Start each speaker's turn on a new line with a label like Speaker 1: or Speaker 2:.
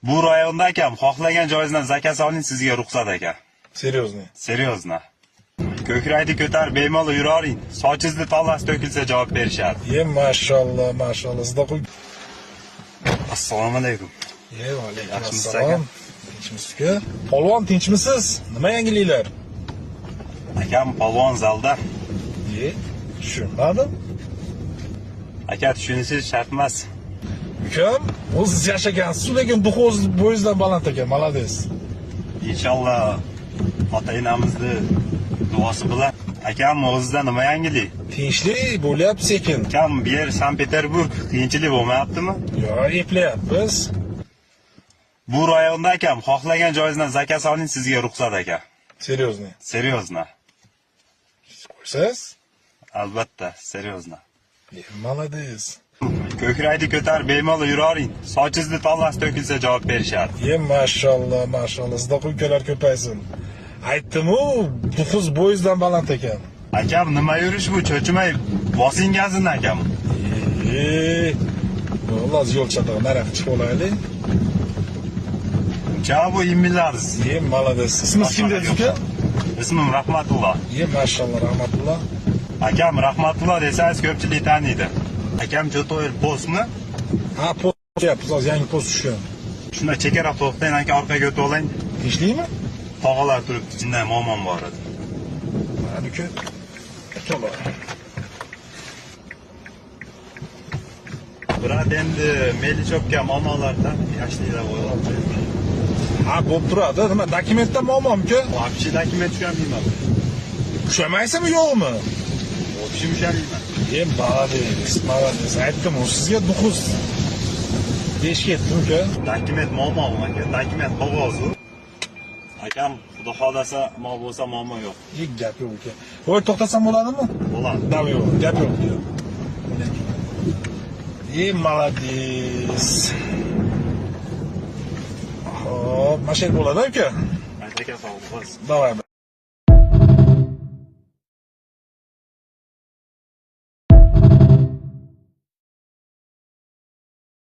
Speaker 1: Bu rayonda akam, xohlagan joyingizdan zakaz oling, sizga ruxsat aka.
Speaker 2: Серьезный.
Speaker 1: Seriozna. Ko'krakni ko'tarib bemalol yuravering. Sochingizni tolasi to'kilsa javob berishadi.
Speaker 2: Mashallah, mashallah. Sizda qo'y.
Speaker 1: Assalomu alaykum.
Speaker 2: Alaykum
Speaker 1: Yaxshimisiz
Speaker 2: assalom. Tinchmisizga? Polvon, tinchmisiz? Nima yangiliklar?
Speaker 1: Akam polvon zalda.
Speaker 2: Tushunmadim.
Speaker 1: Aka tushunisiz shart emas.
Speaker 2: Ukam, o'zingiz yashagansiz, lekin bu bo'yingizdan baland ekan. Молодец.
Speaker 1: Inshaalloh ota-onamizni duosi bilan. Akam o'zida nima yangilik?
Speaker 2: Tinchlik bo'lyapti sekin.
Speaker 1: Akam bu yer Sankt-Peterburg qiyinchilik bo'lmayaptimi?
Speaker 2: Yo'q, eplayapmiz.
Speaker 1: Bu rayonda akam, xohlagan joyingizdan zakaz oling, sizga ruxsat aka.
Speaker 2: Серьезный.
Speaker 1: Seriozna.
Speaker 2: Qo'ysiz?
Speaker 1: Albatta, seriozna.
Speaker 2: Молодец.
Speaker 1: Ko'krakni ko'tarib bemalol yuravering. Sochingizni tolasi to'kilsa javob berishadi.
Speaker 2: Mashallah, mashallah. Sizda qo'ykalar ko'paysin. Aytdim-ku, bu qiz bo'yingizdan baland ekan.
Speaker 1: Akam nima yurish bu? Cho'chimay bosing gazini akam.
Speaker 2: Xullas yo'l chatoq narxi chiqib olaylik.
Speaker 1: Cha bu imillarsiz.
Speaker 2: Молодец. Ismingiz kim dedi uka?
Speaker 1: Ismim Rahmatulloh.
Speaker 2: Mashallah, rahmatulloh.
Speaker 1: Akam Rahmatulloh desangiz ko'pchilik taniydi. Akam Joto'yil postmi?
Speaker 2: Ha, post yapsiz, hozir yangi post tushgan.
Speaker 1: Shunda chekara to'xtang, aka orqaga o'tib oling.
Speaker 2: Tinchlikmi?
Speaker 1: Tog'alar turibdi, jinday muammom bor edi.
Speaker 2: Mana uka. To'g'ri.
Speaker 1: Biroq endi meli chopgan muammolardan yoshliklar bo'lyapti.
Speaker 2: Ha, bo'lib turadi. Nima, dokumentda muammom uka?
Speaker 1: Вообще dokument tushamayman.
Speaker 2: Tushamaysizmi, yo'qmi?
Speaker 1: Вообще tushamayman.
Speaker 2: Молодец, молодец. Aytdim-ku sizga duxuz. Besh ketdim uka.
Speaker 1: Dokument muammom aka, dokument qog'ozi. Akam xudo xolasa mol bo'lsa muammo yo'q.
Speaker 2: Gap yo'q uka. Voy, to'xtasam bo'ladimi?
Speaker 1: Bo'ladi.
Speaker 2: Gap yo'q, gap yo'q uka. Молодец. Hop, mashina bo'ladi uka.
Speaker 1: Aka sog' bo'ling.
Speaker 2: Давай.